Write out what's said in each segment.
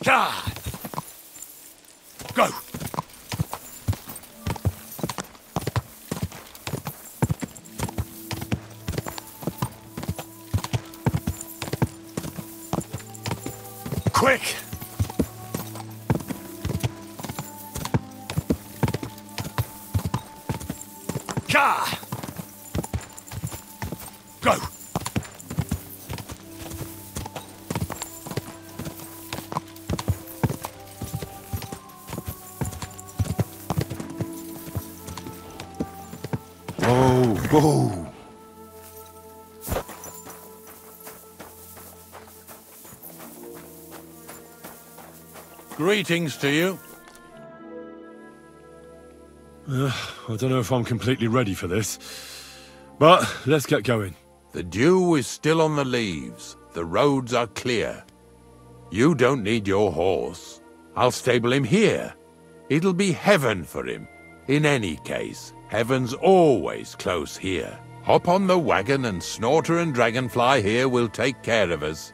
God! Go! Quick! God! Go! Whoa, whoa. Greetings to you. I don't know if I'm completely ready for this, but let's get going. The dew is still on the leaves. The roads are clear. You don't need your horse. I'll stable him here. It'll be heaven for him. In any case, heaven's always close here. Hop on the wagon and Snorter and Dragonfly here will take care of us.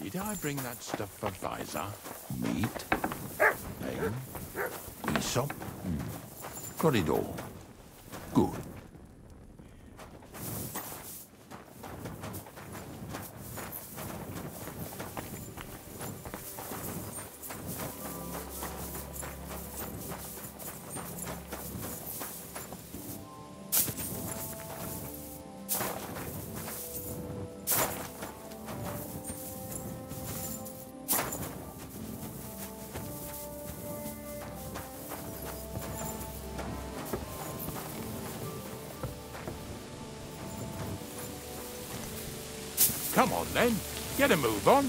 Did I bring that stuff for Visor? Meat? Egg? Aesop? Got it all. Good. Come on then, get a move on.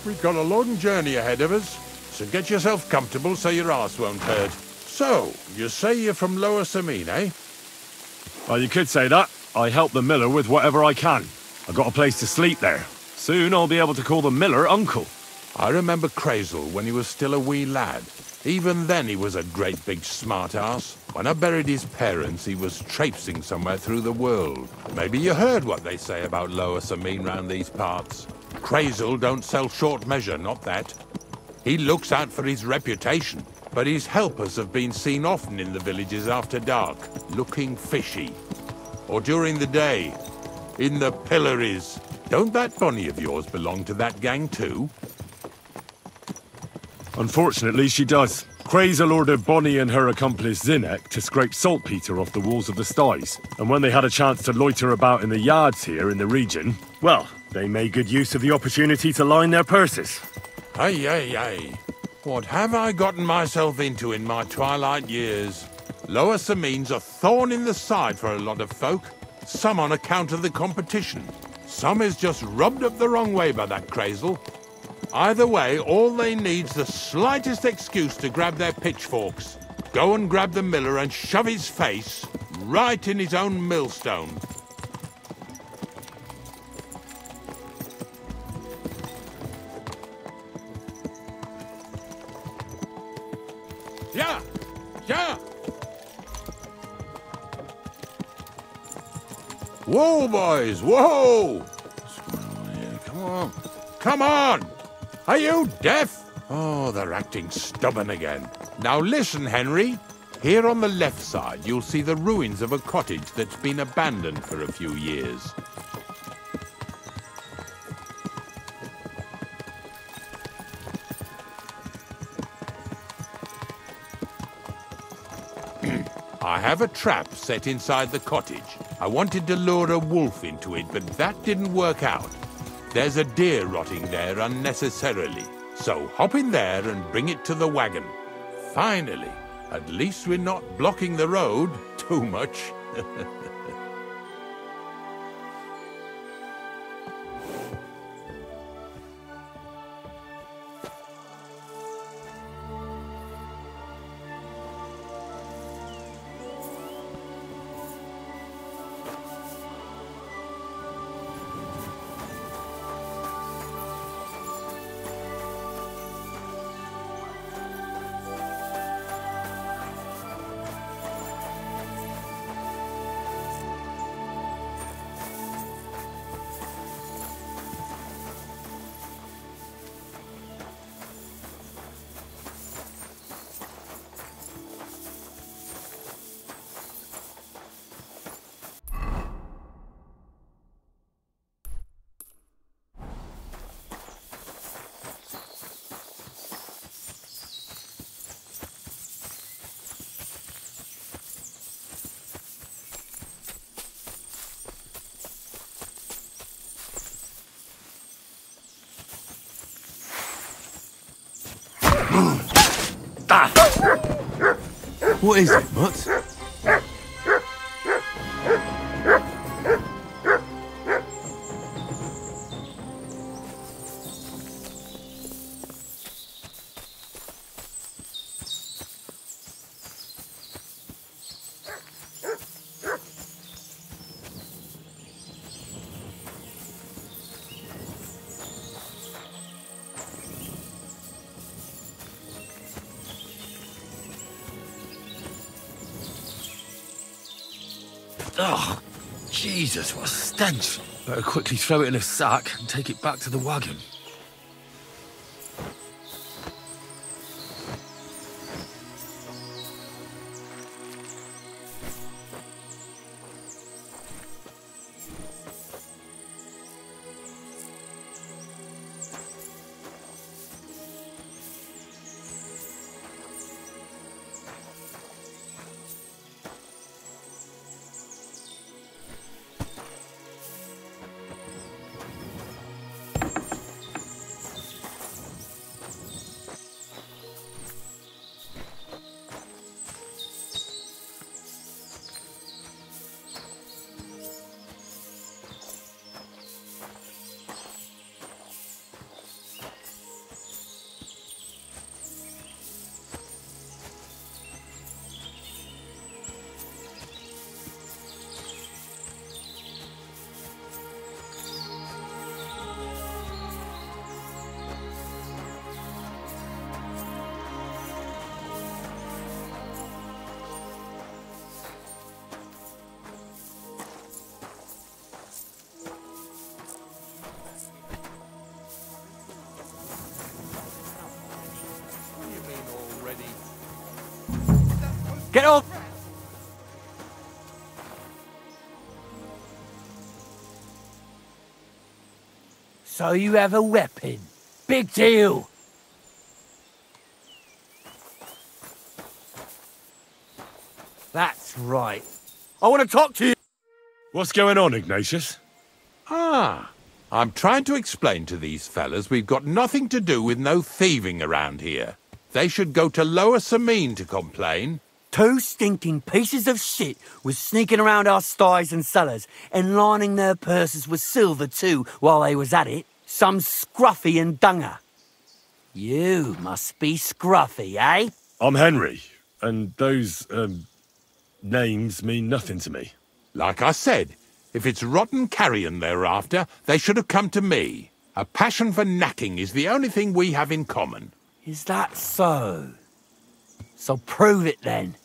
We've got a long journey ahead of us, so get yourself comfortable so your arse won't hurt. So, you say you're from Lower Samine, eh? Well, you could say that. I help the miller with whatever I can. I've got a place to sleep there. Soon I'll be able to call the miller uncle. I remember Crazel when he was still a wee lad. Even then he was a great big smart-ass. When I buried his parents, he was traipsing somewhere through the world. Maybe you heard what they say about Lower Samine round these parts. Crazel don't sell short measure, not that. He looks out for his reputation, but his helpers have been seen often in the villages after dark, looking fishy. Or during the day, in the pillories. Don't that bunny of yours belong to that gang too? Unfortunately, she does. Crazel ordered Bonnie and her accomplice Zinnek to scrape saltpeter off the walls of the sties. And when they had a chance to loiter about in the yards here in the region, well, they made good use of the opportunity to line their purses. Ay, ay, ay. What have I gotten myself into in my twilight years? Lower Samine's a thorn in the side for a lot of folk. Some on account of the competition. Some is just rubbed up the wrong way by that Crazel. Either way, all they need's the slightest excuse to grab their pitchforks. Go and grab the miller and shove his face right in his own millstone. Yeah! Yeah! Whoa, boys, whoa! What's going on here? Come on. Come on! Are you deaf? Oh, they're acting stubborn again. Now listen, Henry. Here on the left side, you'll see the ruins of a cottage that's been abandoned for a few years. I have a trap set inside the cottage. I wanted to lure a wolf into it, but that didn't work out. There's a deer rotting there unnecessarily. So hop in there and bring it to the wagon. Finally, at least we're not blocking the road too much. What is it, Mutt? Oh, Jesus, what a stench. Better quickly throw it in a sack and take it back to the wagon. Get off! So you have a weapon. Big deal. That's right. I want to talk to you. What's going on, Ignatius? I'm trying to explain to these fellas we've got nothing to do with no thieving around here. They should go to Lower Samine to complain. 2 stinking pieces of shit was sneaking around our sties and cellars and lining their purses with silver too while they was at it. Some scruffy and dunger. You must be scruffy, eh? I'm Henry, and those, names mean nothing to me. Like I said, if it's rotten carrion they're after, they should have come to me. A passion for knacking is the only thing we have in common. Is that so? So prove it then.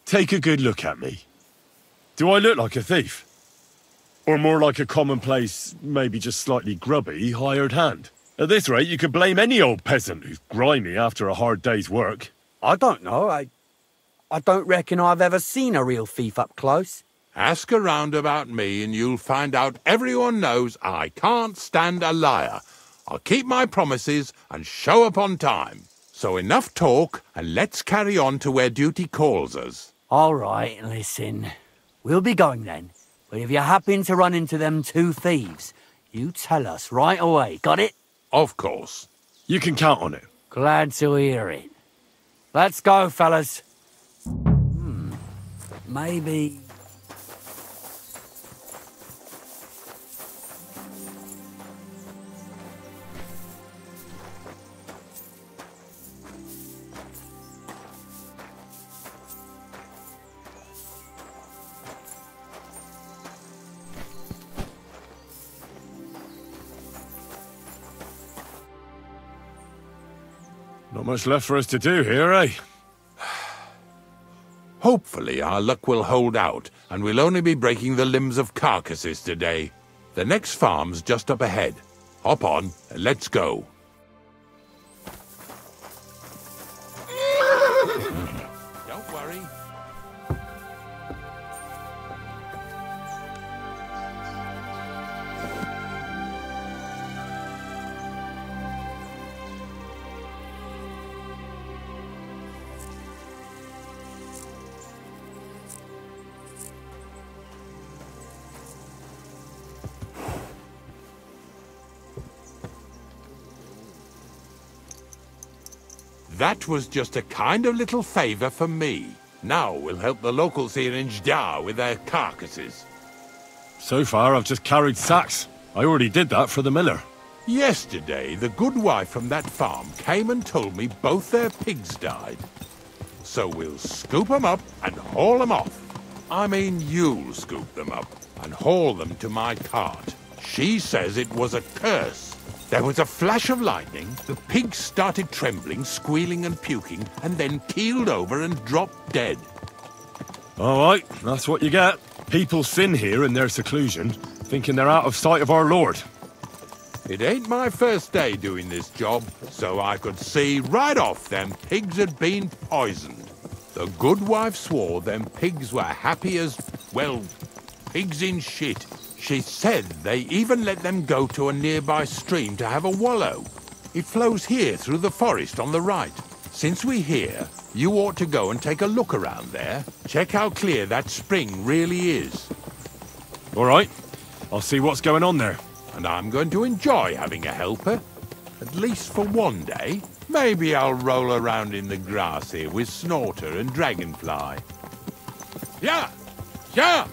Take a good look at me. Do I look like a thief? Or more like a commonplace, maybe just slightly grubby, hired hand? At this rate, you could blame any old peasant who's grimy after a hard day's work. I don't know. I don't reckon I've ever seen a real thief up close. Ask around about me and you'll find out everyone knows I can't stand a liar. I'll keep my promises and show up on time. So enough talk and let's carry on to where duty calls us. All right, listen. We'll be going then. But if you happen to run into them 2 thieves, you tell us right away, got it? Of course. You can count on it. Glad to hear it. Let's go, fellas. Maybe... Not much left for us to do here, eh? Hopefully our luck will hold out, and we'll only be breaking the limbs of carcasses today. The next farm's just up ahead. Hop on, and let's go. Don't worry. That was just a kind of little favour for me. Now we'll help the locals here in Jdar with their carcasses. So far, I've just carried sacks. I already did that for the miller. Yesterday, the good wife from that farm came and told me both their pigs died. So we'll scoop them up and haul them off. I mean, you'll scoop them up and haul them to my cart. She says it was a curse. There was a flash of lightning, the pigs started trembling, squealing and puking, and then keeled over and dropped dead. All right, that's what you get. People sin here in their seclusion, thinking they're out of sight of our Lord. It ain't my first day doing this job, so I could see right off them pigs had been poisoned. The good wife swore them pigs were happy as, well, pigs in shit. She said they even let them go to a nearby stream to have a wallow. It flows here through the forest on the right. Since we're here, you ought to go and take a look around there. Check how clear that spring really is. All right, I'll see what's going on there. And I'm going to enjoy having a helper. At least for one day. Maybe I'll roll around in the grass here with Snorter and Dragonfly. Yeah! Yeah!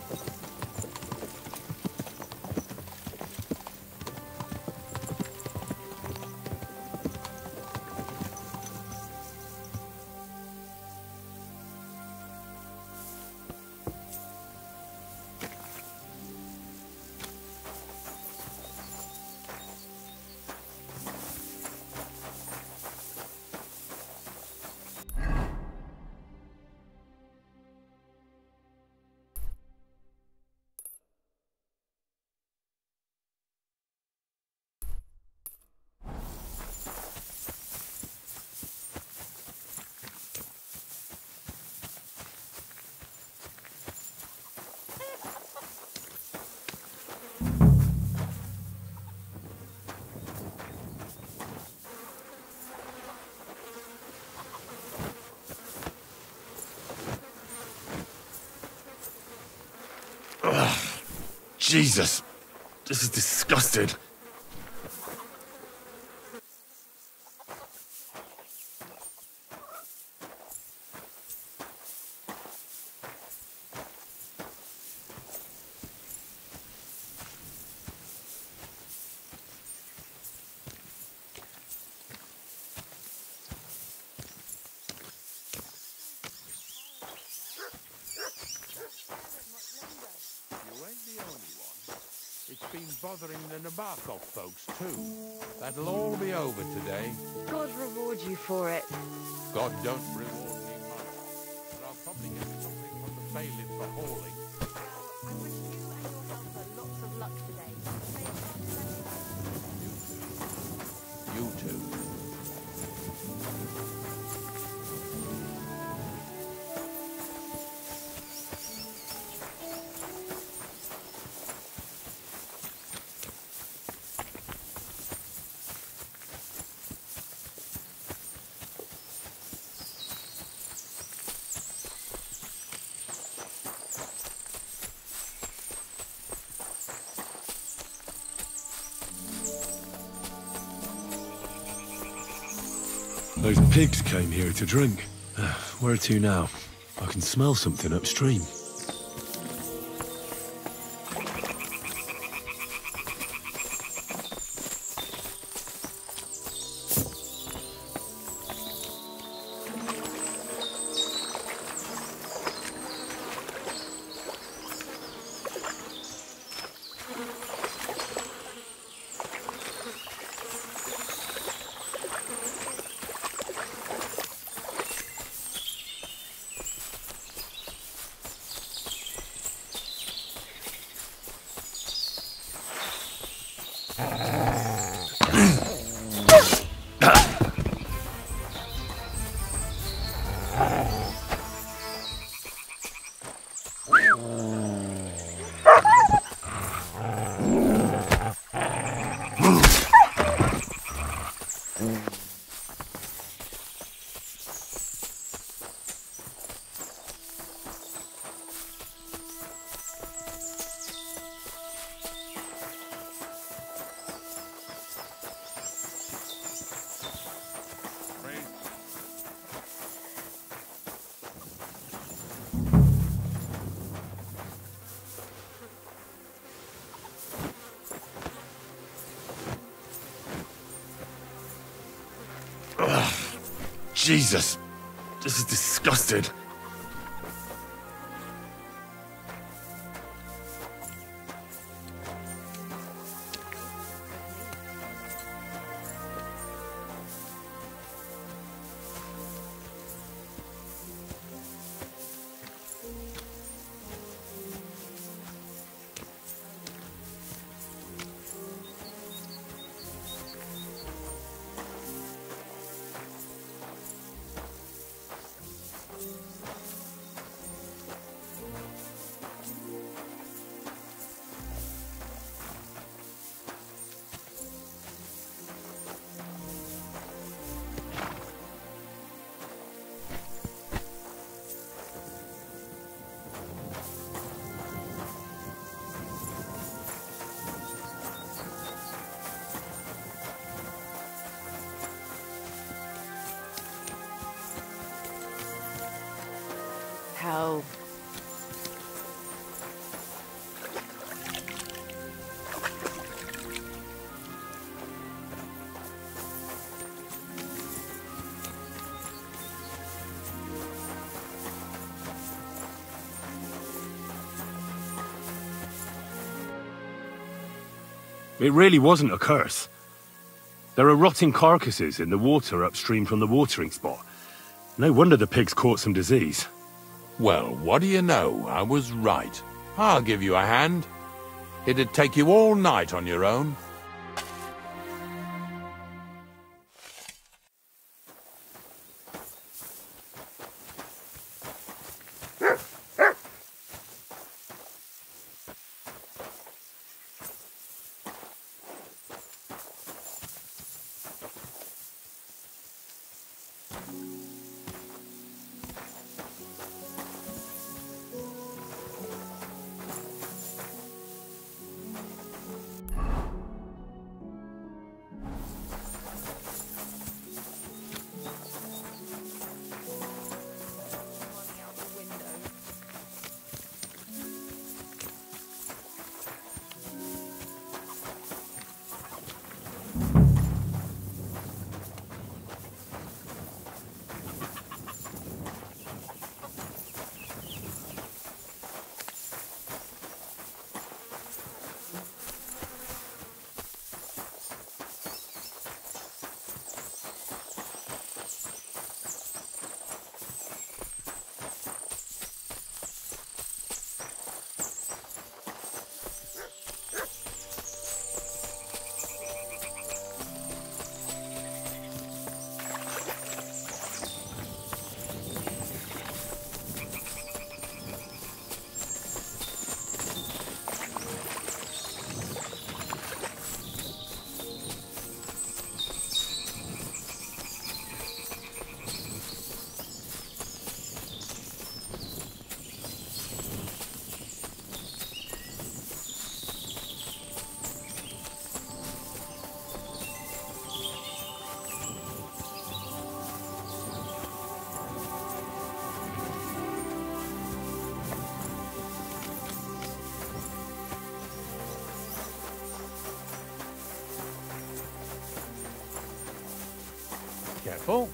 Jesus, this is disgusting. Bothering the Nabokov folks, too. That'll all be over today. God reward you for it. God don't reward me much. But I'll probably get something from the bailiff for hauling. I wish you and your doctor lots of luck today. You too. Those pigs came here to drink. Where to now? I can smell something upstream. Jesus. This is disgusting. How? It really wasn't a curse. There are rotting carcasses in the water upstream from the watering spot. No wonder the pigs caught some disease. Well, what do you know? I was right. I'll give you a hand. It'd take you all night on your own. Careful.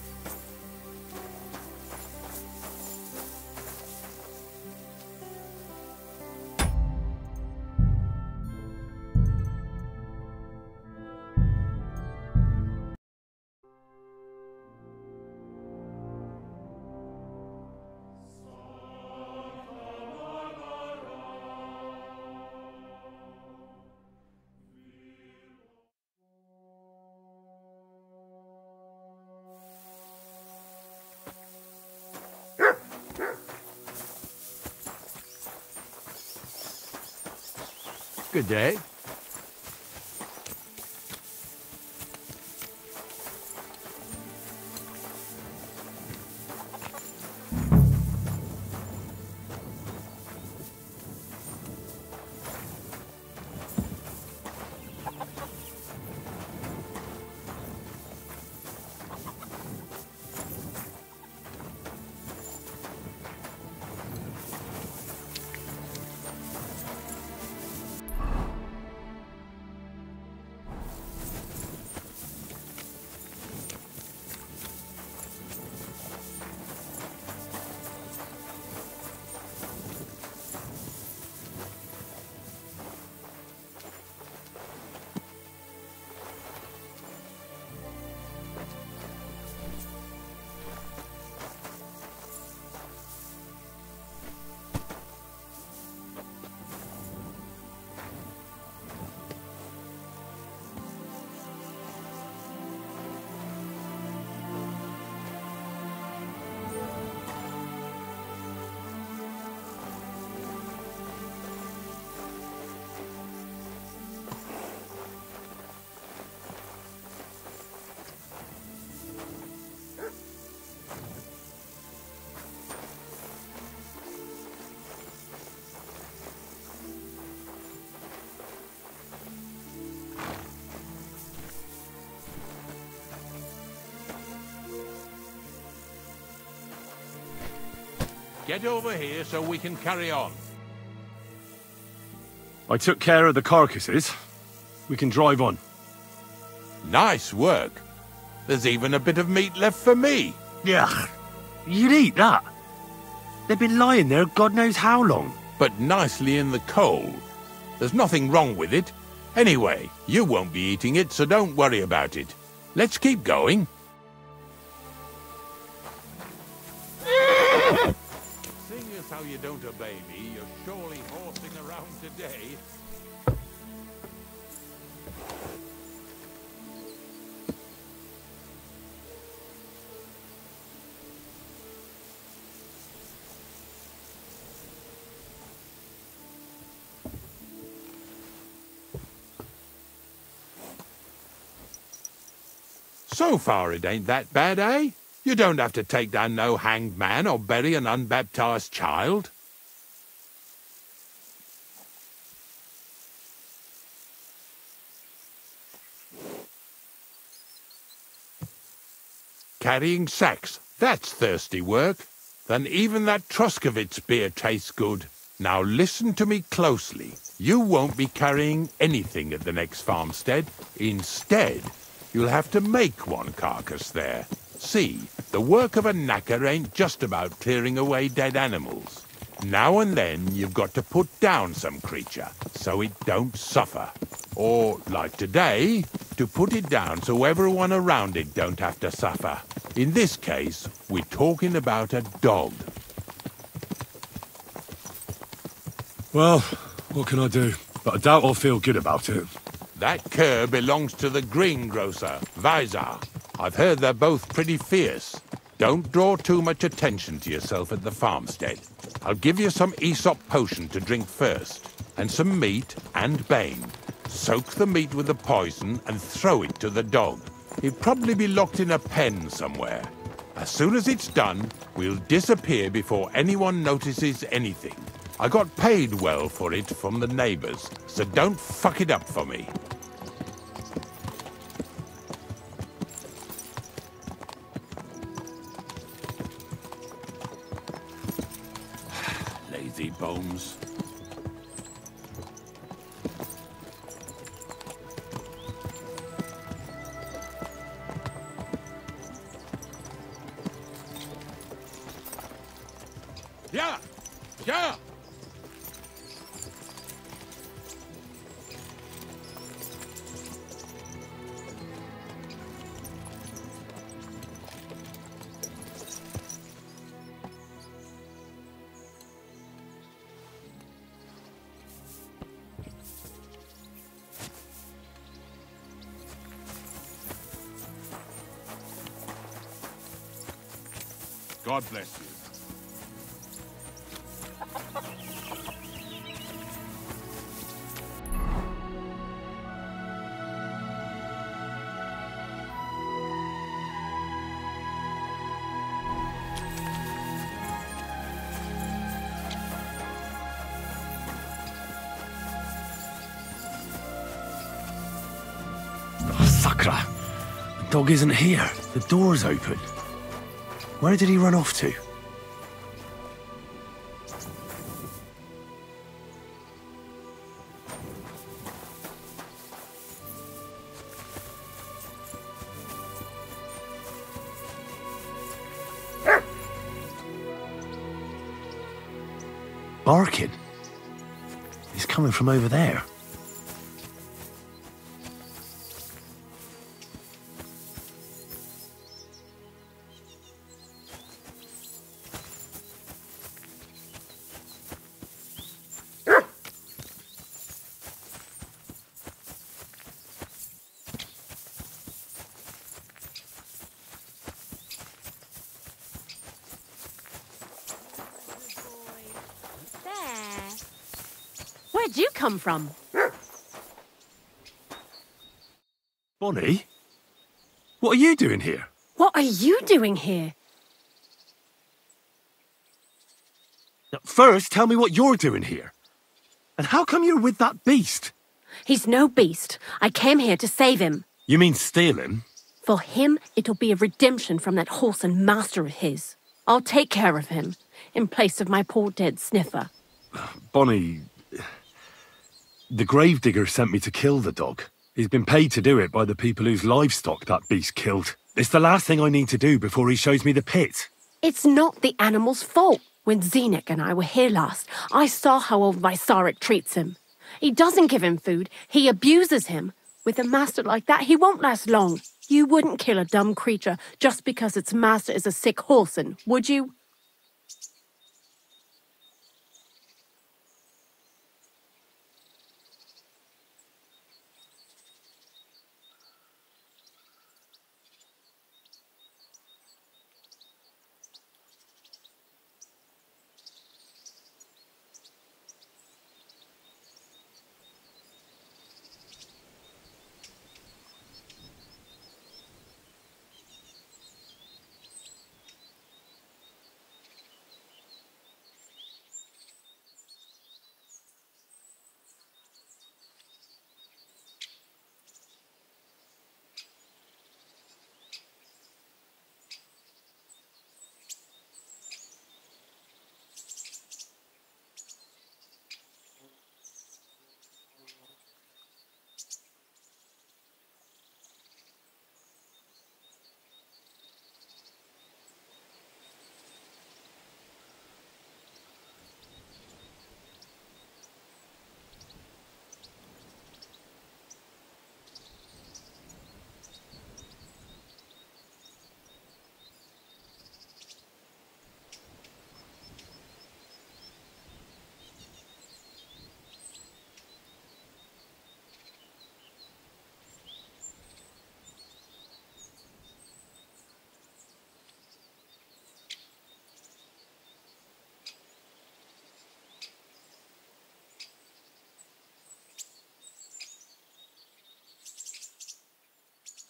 Good day. Get over here so we can carry on. I took care of the carcasses. We can drive on. Nice work. There's even a bit of meat left for me. Yeah, you'd eat that. They've been lying there God knows how long. But nicely in the cold. There's nothing wrong with it. Anyway, you won't be eating it, so don't worry about it. Let's keep going. Seeing as how you don't obey me, you're surely horsing around today. So far it ain't that bad, eh? You don't have to take down no hanged man or bury an unbaptized child. Carrying sacks, that's thirsty work. Then even that Truscovitz beer tastes good. Now listen to me closely. You won't be carrying anything at the next farmstead. Instead, you'll have to make one carcass there. See, the work of a knacker ain't just about clearing away dead animals. Now and then you've got to put down some creature, so it don't suffer. Or, like today, to put it down so everyone around it don't have to suffer. In this case, we're talking about a dog. Well, what can I do? But I doubt I'll feel good about it. That cur belongs to the greengrocer, Vizar. I've heard they're both pretty fierce. Don't draw too much attention to yourself at the farmstead. I'll give you some Aesop potion to drink first, and some meat and bane. Soak the meat with the poison and throw it to the dog. He'll probably be locked in a pen somewhere. As soon as it's done, we'll disappear before anyone notices anything. I got paid well for it from the neighbors, so don't fuck it up for me. Lazy bones. Yeah! Yeah! God bless you. Sakra! The dog isn't here. The door's open. Where did he run off to? Barking. He's coming from over there. Where'd you come from? Bonnie? What are you doing here? What are you doing here? Now, first, tell me what you're doing here. And how come you're with that beast? He's no beast. I came here to save him. You mean steal him? For him, it'll be a redemption from that whoreson master of his. I'll take care of him. in place of my poor dead sniffer. Bonnie, the gravedigger sent me to kill the dog. He's been paid to do it by the people whose livestock that beast killed. It's the last thing I need to do before he shows me the pit. It's not the animal's fault. When Zenek and I were here last, I saw how old Vysarik treats him. He doesn't give him food, he abuses him. With a master like that, he won't last long. You wouldn't kill a dumb creature just because its master is a sick horseman, would you?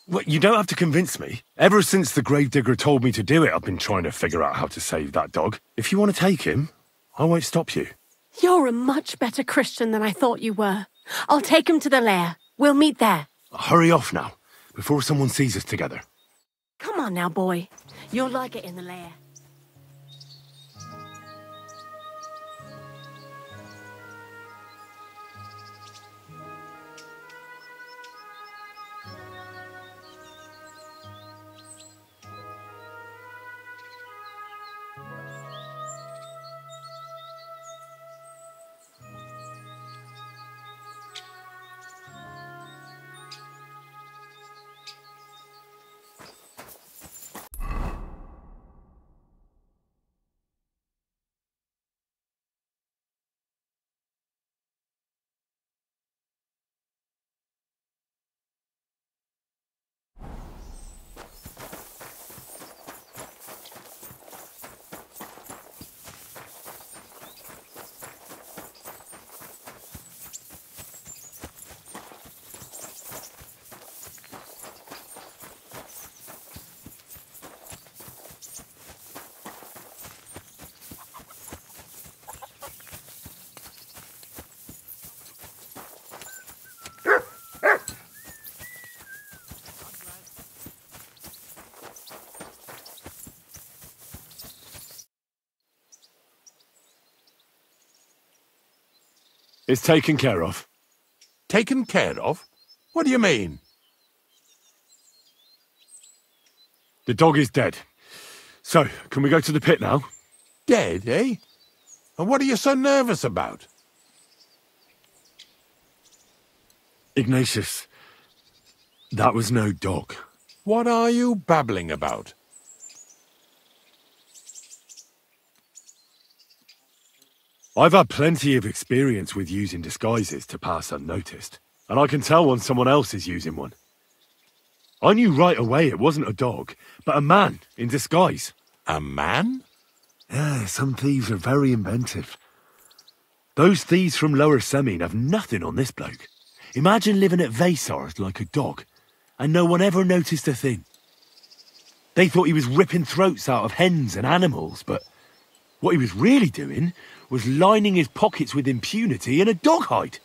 Well, you don't have to convince me. Ever since the gravedigger told me to do it, I've been trying to figure out how to save that dog. If you want to take him, I won't stop you. You're a much better Christian than I thought you were. I'll take him to the lair. We'll meet there. Hurry off now, before someone sees us together. Come on now, boy. You'll like it in the lair. It's taken care of. Taken care of? What do you mean? The dog is dead. So, can we go to the pit now? Dead, eh? And what are you so nervous about? Ignatius, that was no dog. What are you babbling about? I've had plenty of experience with using disguises to pass unnoticed, and I can tell when someone else is using one. I knew right away it wasn't a dog, but a man in disguise. A man? Yeah, some thieves are very inventive. Those thieves from Lower Semine have nothing on this bloke. Imagine living at Vaysars like a dog, and no one ever noticed a thing. They thought he was ripping throats out of hens and animals, but what he was really doing was lining his pockets with impunity in a dog hide.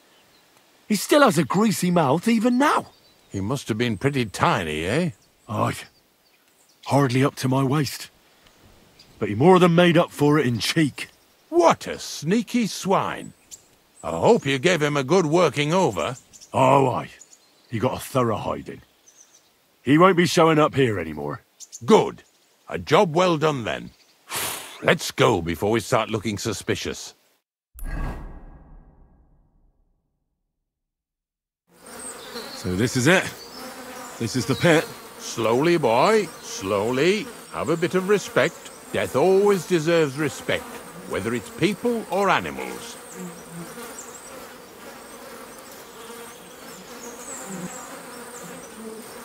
He still has a greasy mouth even now. He must have been pretty tiny, eh? Aye, hardly up to my waist. but he more than made up for it in cheek. What a sneaky swine. I hope you gave him a good working over. Oh, aye. He got a thorough hiding. He won't be showing up here anymore. Good. A job well done then. Let's go before we start looking suspicious. So this is it. This is the pit. Slowly, boy. Slowly. Have a bit of respect. Death always deserves respect, whether it's people or animals.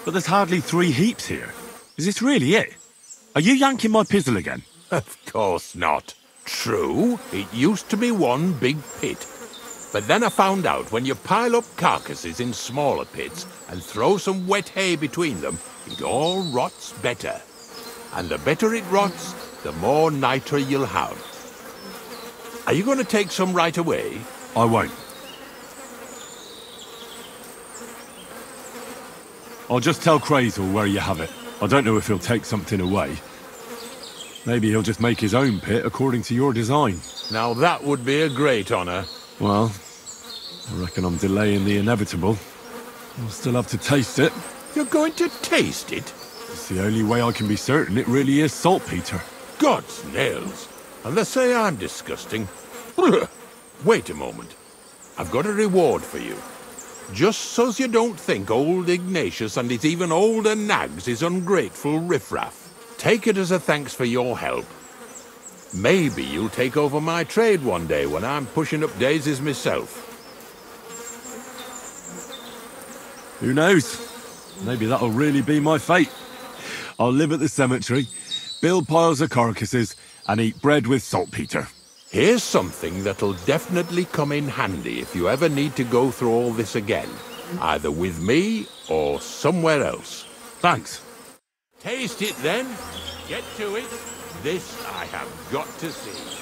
But there's hardly 3 heaps here. Is this really it? Are you yanking my pizzle again? Of course not. True, it used to be one big pit. But then I found out when you pile up carcasses in smaller pits and throw some wet hay between them, it all rots better. And the better it rots, the more nitre you'll have. Are you going to take some right away? I won't. I'll just tell Crazel where you have it. I don't know if he'll take something away. Maybe he'll just make his own pit according to your design. Now that would be a great honour. Well, I reckon I'm delaying the inevitable. I'll still have to taste it. You're going to taste it? It's the only way I can be certain it really is saltpeter. God's nails. And they say I'm disgusting. Wait a moment. I've got a reward for you. Just so's you don't think old Ignatius and his even older nags is ungrateful riffraff. Take it as a thanks for your help. Maybe you'll take over my trade one day when I'm pushing up daisies myself. Who knows? Maybe that'll really be my fate. I'll live at the cemetery, build piles of carcasses, and eat bread with saltpeter. Here's something that'll definitely come in handy if you ever need to go through all this again. Either with me or somewhere else. Thanks. Taste it then. Get to it. This I have got to see.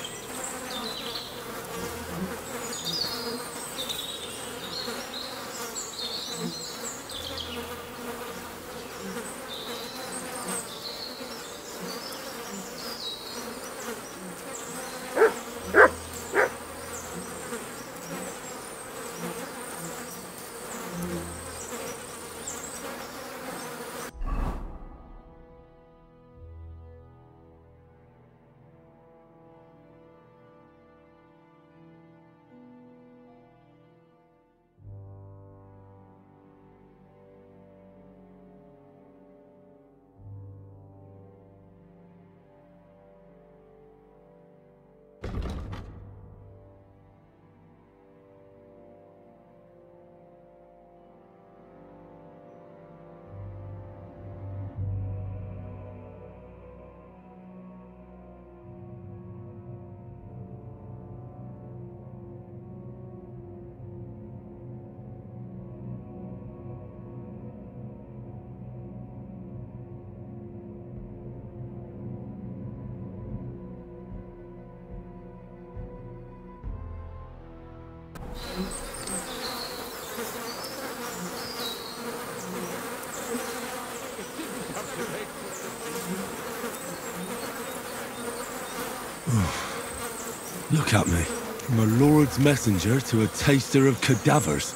Look at me. From a lord's messenger to a taster of cadavers.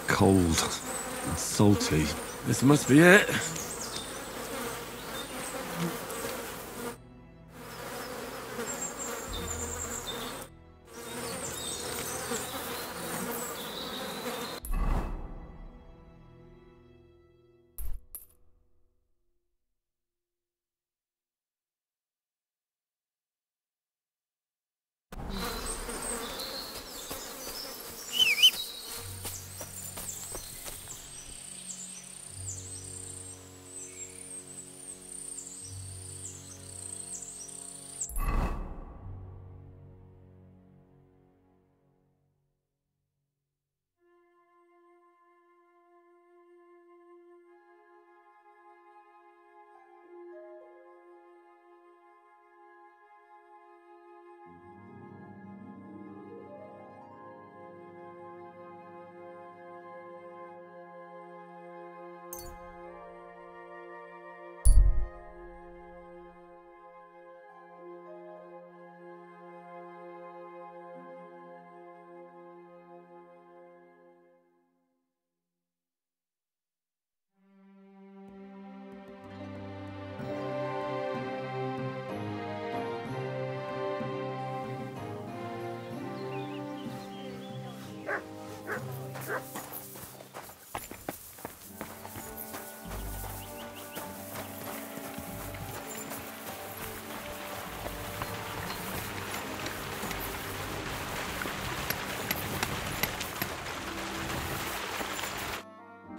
Cold and salty. This must be it.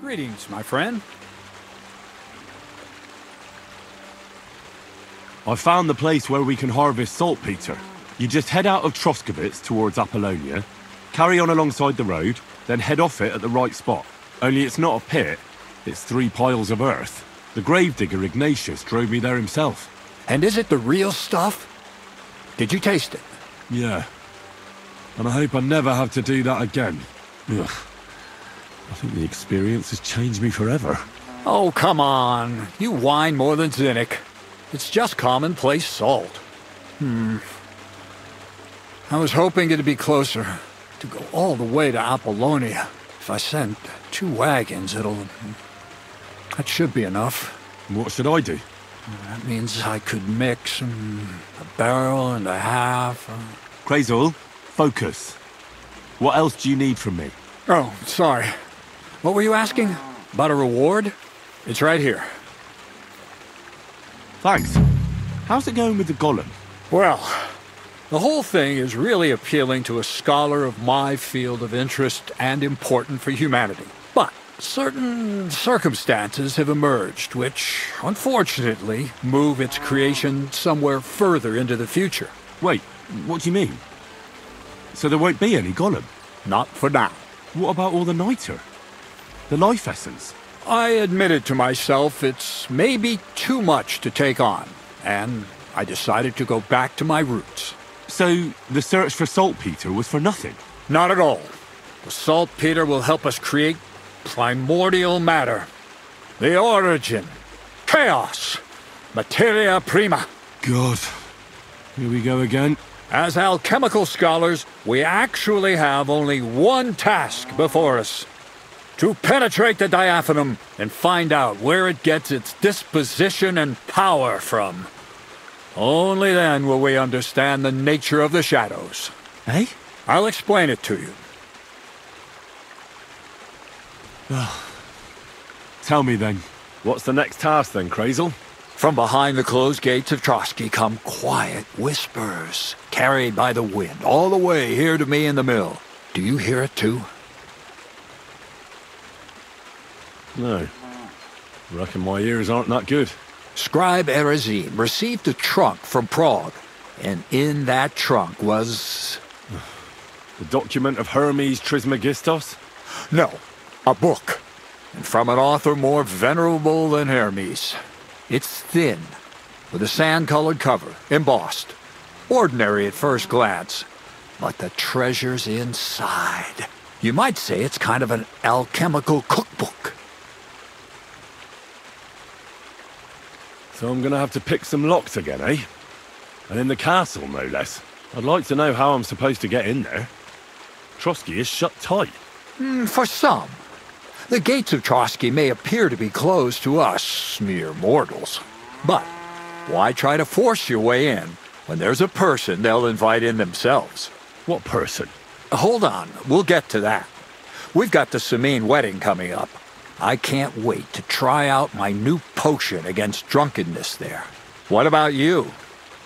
Greetings, my friend. I found the place where we can harvest saltpeter. You just head out of Troskovitz towards Apollonia, carry on alongside the road, then head off it at the right spot. Only it's not a pit, it's 3 piles of earth. The gravedigger Ignatius drove me there himself. And is it the real stuff? Did you taste it? Yeah. And I hope I never have to do that again. Ugh. I think the experience has changed me forever. Oh, come on. You whine more than Zinnik. It's just commonplace salt. I was hoping it'd be closer. To go all the way to Apollonia. If I send 2 wagons, that should be enough. What should I do? That means I could mix a barrel and a half. Krazel, focus. What else do you need from me? Oh, sorry. What were you asking? About a reward? It's right here. Thanks. How's it going with the golem? Well, the whole thing is really appealing to a scholar of my field of interest and important for humanity. But certain circumstances have emerged which, unfortunately, move its creation somewhere further into the future. Wait, what do you mean? So there won't be any golem? Not for now. What about all the niter? The life essence? I admitted to myself it's maybe too much to take on, and I decided to go back to my roots. So the search for saltpeter was for nothing? Not at all. The saltpeter will help us create primordial matter. The origin. Chaos. Materia prima. God. Here we go again. As alchemical scholars, we actually have only one task before us. To penetrate the diaphanum and find out where it gets its disposition and power from. Only then will we understand the nature of the shadows. Eh? I'll explain it to you. Tell me then, what's the next task then, Krazel? From behind the closed gates of Trotsky come quiet whispers, carried by the wind, all the way here to me in the mill. Do you hear it too? No. Reckon my ears aren't that good. Scribe Erezim received a trunk from Prague, and in that trunk was... The document of Hermes Trismegistos? No, a book. And from an author more venerable than Hermes. It's thin, with a sand-colored cover, embossed. Ordinary at first glance, but the treasure's inside. You might say it's kind of an alchemical cookbook. So I'm gonna have to pick some locks again, eh? And in the castle, no less. I'd like to know how I'm supposed to get in there. Trotsky is shut tight. For some. The gates of Trotsky may appear to be closed to us, mere mortals. But why try to force your way in when there's a person they'll invite in themselves? What person? Hold on, we'll get to that. We've got the Samine wedding coming up. I can't wait to try out my new potion against drunkenness there. What about you?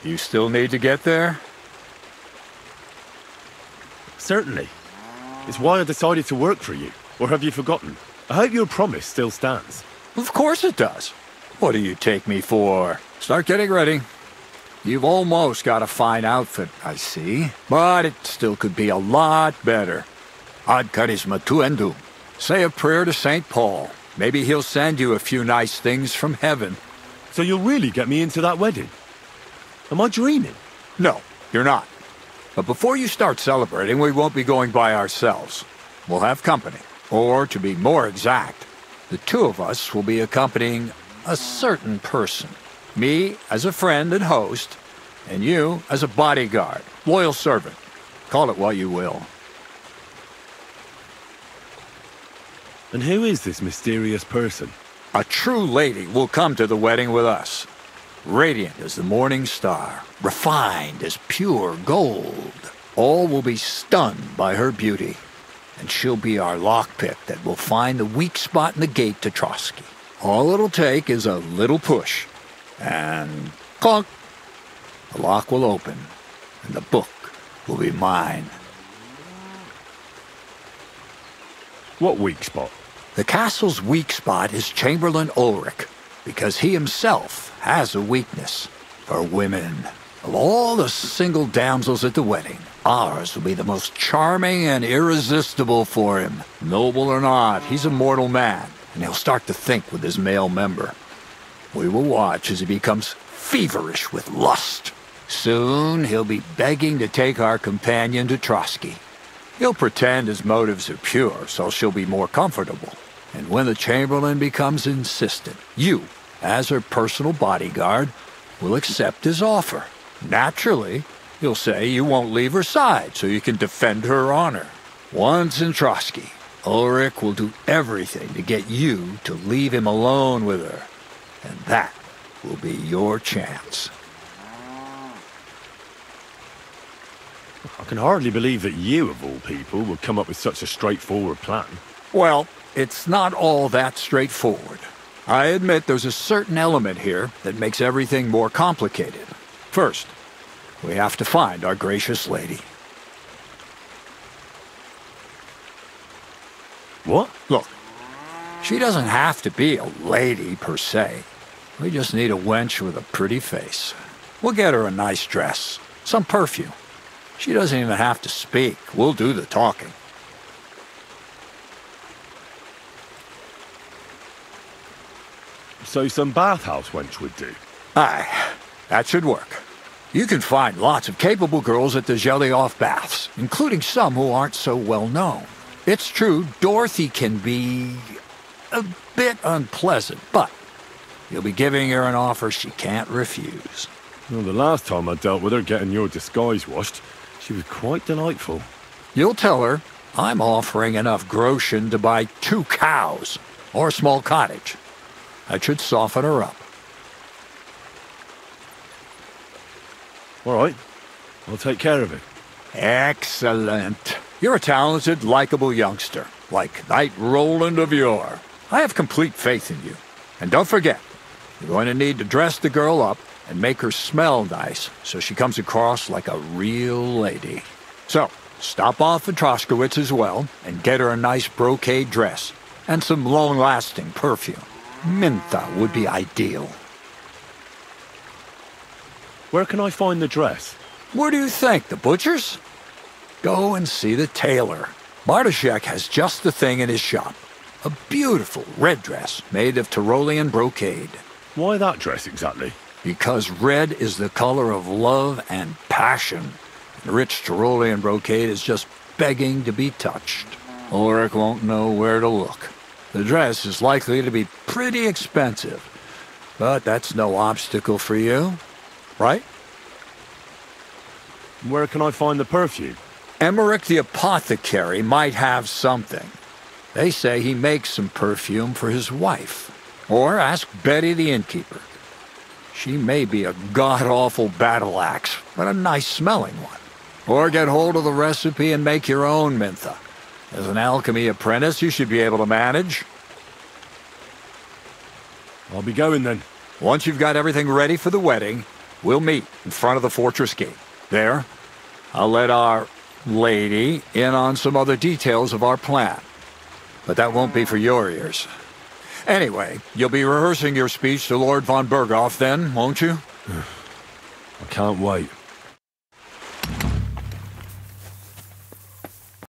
You still need to get there? Certainly. It's why I decided to work for you. Or have you forgotten? I hope your promise still stands. Of course it does. What do you take me for? Start getting ready. You've almost got a fine outfit, I see. But it still could be a lot better. Ad charisma tuendum. Say a prayer to St. Paul. Maybe he'll send you a few nice things from heaven. So you'll really get me into that wedding? Am I dreaming? No, you're not. But before you start celebrating, we won't be going by ourselves. We'll have company. Or, to be more exact, the 2 of us will be accompanying a certain person. Me as a friend and host, and you as a bodyguard, loyal servant. Call it what you will. And who is this mysterious person? A true lady will come to the wedding with us. Radiant as the morning star, refined as pure gold. All will be stunned by her beauty. And she'll be our lockpick that will find the weak spot in the gate to Trotsky. All it'll take is a little push. And clunk! The lock will open, and the book will be mine. What weak spot? The castle's weak spot is Chamberlain Ulrich, because he himself has a weakness for women. Of all the single damsels at the wedding, ours will be the most charming and irresistible for him. Noble or not, he's a mortal man, and he'll start to think with his male member. We will watch as he becomes feverish with lust. Soon he'll be begging to take our companion to Trotsky. He'll pretend his motives are pure, so she'll be more comfortable. And when the Chamberlain becomes insistent, you, as her personal bodyguard, will accept his offer. Naturally, you'll say you won't leave her side so you can defend her honor. Once in Trotsky, Ulrich will do everything to get you to leave him alone with her. And that will be your chance. I can hardly believe that you, of all people, would come up with such a straightforward plan. Well, it's not all that straightforward. I admit there's a certain element here that makes everything more complicated. First, we have to find our gracious lady. What? Look, she doesn't have to be a lady per se. We just need a wench with a pretty face. We'll get her a nice dress, some perfume. She doesn't even have to speak. We'll do the talking. So some bathhouse wench would do? Aye, that should work. You can find lots of capable girls at the Gelioff baths, including some who aren't so well known. It's true, Dorothy can be a bit unpleasant, but you'll be giving her an offer she can't refuse. Well, the last time I dealt with her getting your disguise washed, she was quite delightful. You'll tell her I'm offering enough groschen to buy 2 cows or a small cottage. That should soften her up. All right, I'll take care of it. Excellent. You're a talented, likable youngster, like Knight Roland of yore. I have complete faith in you. And don't forget, you're going to need to dress the girl up and make her smell nice so she comes across like a real lady. So, stop off at Troskowitz as well and get her a nice brocade dress and some long-lasting perfume. Mintha would be ideal. Where can I find the dress? Where do you think, the butcher's? Go and see the tailor. Bartoszek has just the thing in his shop. A beautiful red dress made of Tyrolean brocade. Why that dress exactly? Because red is the color of love and passion. The rich Tyrolean brocade is just begging to be touched. Ulrich won't know where to look. The dress is likely to be pretty expensive, but that's no obstacle for you, right? Where can I find the perfume? Emmerich the apothecary might have something. They say he makes some perfume for his wife. Or ask Betty the innkeeper. She may be a god-awful battle axe, but a nice-smelling one. Or get hold of the recipe and make your own Mintha. As an alchemy apprentice, you should be able to manage. I'll be going then. Once you've got everything ready for the wedding, we'll meet in front of the fortress gate. There, I'll let our lady in on some other details of our plan. But that won't be for your ears. Anyway, you'll be rehearsing your speech to Lord von Berghoff then, won't you? I can't wait.